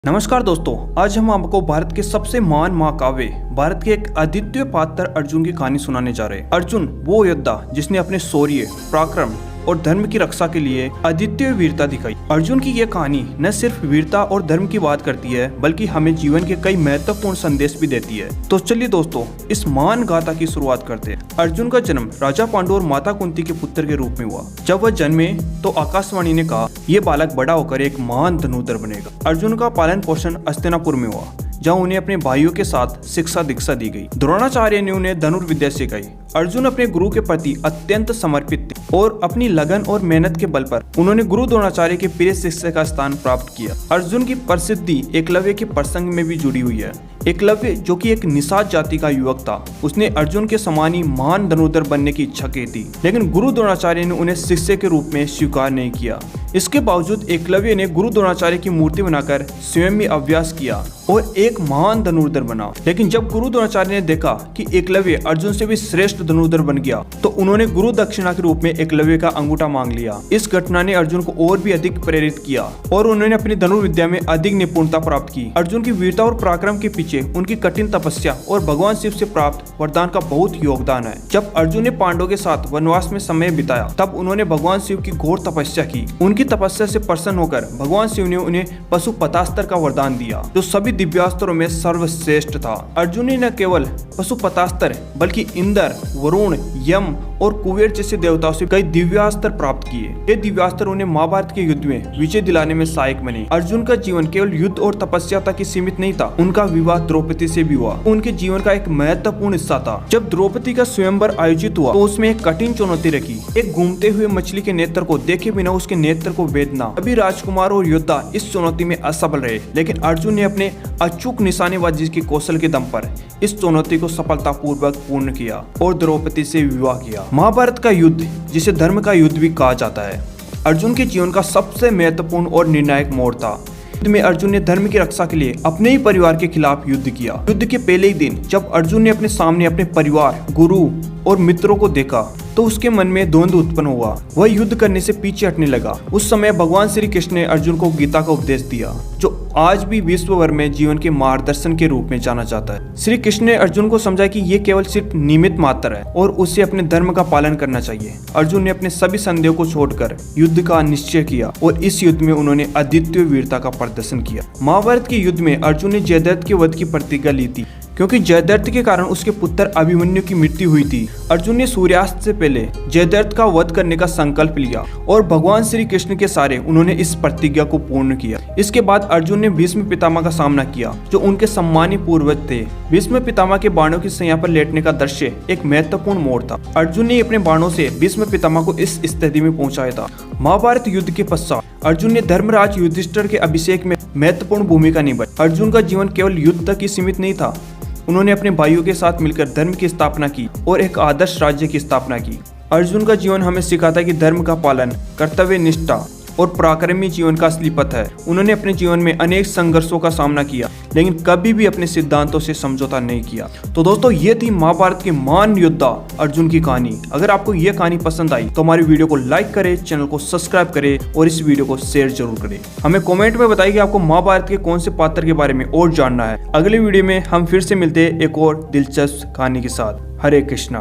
नमस्कार दोस्तों, आज हम आपको भारत के सबसे महान महाकाव्य भारत के एक अद्वितीय पात्र अर्जुन की कहानी सुनाने जा रहे हैं। अर्जुन वो योद्धा जिसने अपने शौर्य, पराक्रम और धर्म की रक्षा के लिए अद्वितीय वीरता दिखाई। अर्जुन की यह कहानी न सिर्फ वीरता और धर्म की बात करती है बल्कि हमें जीवन के कई महत्वपूर्ण संदेश भी देती है। तो चलिए दोस्तों, इस महान गाथा की शुरुआत करते हैं। अर्जुन का जन्म राजा पांडु और माता कुंती के पुत्र के रूप में हुआ। जब वह जन्मे तो आकाशवाणी ने कहा, ये बालक बड़ा होकर एक महान धनुर्धर बनेगा। अर्जुन का पालन पोषण हस्तिनापुर में हुआ, जहाँ उन्हें अपने भाइयों के साथ शिक्षा दीक्षा दी गई। द्रोणाचार्य ने उन्हें धनुर्विद्या सिखाई। अर्जुन अपने गुरु के प्रति अत्यंत समर्पित थे और अपनी लगन और मेहनत के बल पर उन्होंने गुरु द्रोणाचार्य के प्रिय शिष्य का स्थान प्राप्त किया। अर्जुन की प्रसिद्धि एकलव्य के प्रसंग में भी जुड़ी हुई है। एकलव्य, जो कि एक निषाद जाति का युवक था, उसने अर्जुन के समान ही महान धनुर्धर बनने की इच्छा की थी, लेकिन गुरु द्रोणाचार्य ने उन्हें शिष्य के रूप में स्वीकार नहीं किया। इसके बावजूद एकलव्य ने गुरु द्रोणाचार्य की मूर्ति बनाकर स्वयं भी अभ्यास किया और एक महान धनुर्धर बना। लेकिन जब गुरु द्रोणाचार्य ने देखा कि एकलव्य अर्जुन से भी श्रेष्ठ धनुर्धर बन गया, तो उन्होंने गुरु दक्षिणा के रूप में एकलव्य का अंगूठा मांग लिया। इस घटना ने अर्जुन को और भी अधिक प्रेरित किया और उन्होंने अपनी धनुर्विद्या में अधिक निपुणता प्राप्त की। अर्जुन की वीरता और पराक्रम के पीछे उनकी कठिन तपस्या और भगवान शिव से प्राप्त वरदान का बहुत योगदान है। जब अर्जुन ने पांडवों के साथ वनवास में समय बिताया, तब उन्होंने भगवान शिव की घोर तपस्या की। उनकी तपस्या से प्रसन्न होकर भगवान शिव ने उन्हें पशुपतास्त्र का वरदान दिया, जो सभी दिव्यास्त्रों में सर्वश्रेष्ठ था। अर्जुन ने न केवल पशुपतास्त्र बल्कि इंद्र, वरुण, यम और कुबेर जैसे देवताओं से कई दिव्यास्त्र प्राप्त किए। ये दिव्यास्त्र उन्हें महाभारत के युद्ध में विजय दिलाने में सहायक बने। अर्जुन का जीवन केवल युद्ध और तपस्या तक ही सीमित नहीं था। उनका विवाह द्रौपदी से भी हुआ, उनके जीवन का एक महत्वपूर्ण हिस्सा था। जब द्रौपदी का स्वयंवर आयोजित हुआ तो उसमें एक कठिन चुनौती रखी, एक घूमते हुए मछली के नेत्र को देखे बिना उसके नेत्र को भेदना। सभी राजकुमार और योद्धा इस चुनौती में असफल रहे, लेकिन अर्जुन ने अपने अचूक निशानेबाजी के कौशल के दम पर इस चुनौती को सफलतापूर्वक पूर्ण किया और द्रौपदी से विवाह किया। महाभारत का युद्ध, जिसे धर्म का युद्ध भी कहा जाता है, अर्जुन के जीवन का सबसे महत्वपूर्ण और निर्णायक मोड़ था। युद्ध में अर्जुन ने धर्म की रक्षा के लिए अपने ही परिवार के खिलाफ युद्ध किया। युद्ध के पहले ही दिन जब अर्जुन ने अपने सामने अपने परिवार, गुरु और मित्रों को देखा, तो उसके मन में द्वंद्व उत्पन्न हुआ। वह युद्ध करने से पीछे हटने लगा। उस समय भगवान श्री कृष्ण ने अर्जुन को गीता का उपदेश दिया, जो आज भी विश्व भर में जीवन के मार्गदर्शन के रूप में जाना जाता है। श्री कृष्ण ने अर्जुन को समझाया कि ये केवल सिर्फ निमित्त मात्र है और उसे अपने धर्म का पालन करना चाहिए। अर्जुन ने अपने सभी संदेहों को छोड़कर युद्ध का निश्चय किया और इस युद्ध में उन्होंने अद्वितीय वीरता का प्रदर्शन किया। महाभारत के युद्ध में अर्जुन ने जयद्रथ के वध की प्रतिज्ञा ली थी, क्योंकि जयद्रथ के कारण उसके पुत्र अभिमन्यु की मृत्यु हुई थी। अर्जुन ने सूर्यास्त से पहले जयद्रथ का वध करने का संकल्प लिया और भगवान श्री कृष्ण के सहारे उन्होंने इस प्रतिज्ञा को पूर्ण किया। इसके बाद अर्जुन ने भीष्म पितामह का सामना किया, जो उनके सम्मानीय पूर्वज थे। भीष्म पितामह के बाणों की सैया पर लेटने का दृश्य एक महत्वपूर्ण मोड़ था। अर्जुन ने अपने बाणों से भीष्म पितामह को इस स्थिति में पहुंचाया था। महाभारत युद्ध के पश्चात अर्जुन ने धर्मराज युधिष्ठिर के अभिषेक में महत्वपूर्ण भूमिका निभाई। अर्जुन का जीवन केवल युद्ध तक ही सीमित नहीं था। उन्होंने अपने भाइयों के साथ मिलकर धर्म की स्थापना की और एक आदर्श राज्य की स्थापना की। अर्जुन का जीवन हमें सिखाता है कि धर्म का पालन, कर्तव्य निष्ठा और पराक्रमी जीवन का असली पथ है। उन्होंने अपने जीवन में अनेक संघर्षों का सामना किया, लेकिन कभी भी अपने सिद्धांतों से समझौता नहीं किया। तो दोस्तों, ये थी महाभारत के महान योद्धा अर्जुन की कहानी। अगर आपको ये कहानी पसंद आई तो हमारी वीडियो को लाइक करें, चैनल को सब्सक्राइब करें और इस वीडियो को शेयर जरूर करें। हमें कमेंट में बताइए कि आपको महाभारत के कौन से पात्र के बारे में और जानना है। अगले वीडियो में हम फिर से मिलते हैं एक और दिलचस्प कहानी के साथ। हरे कृष्णा।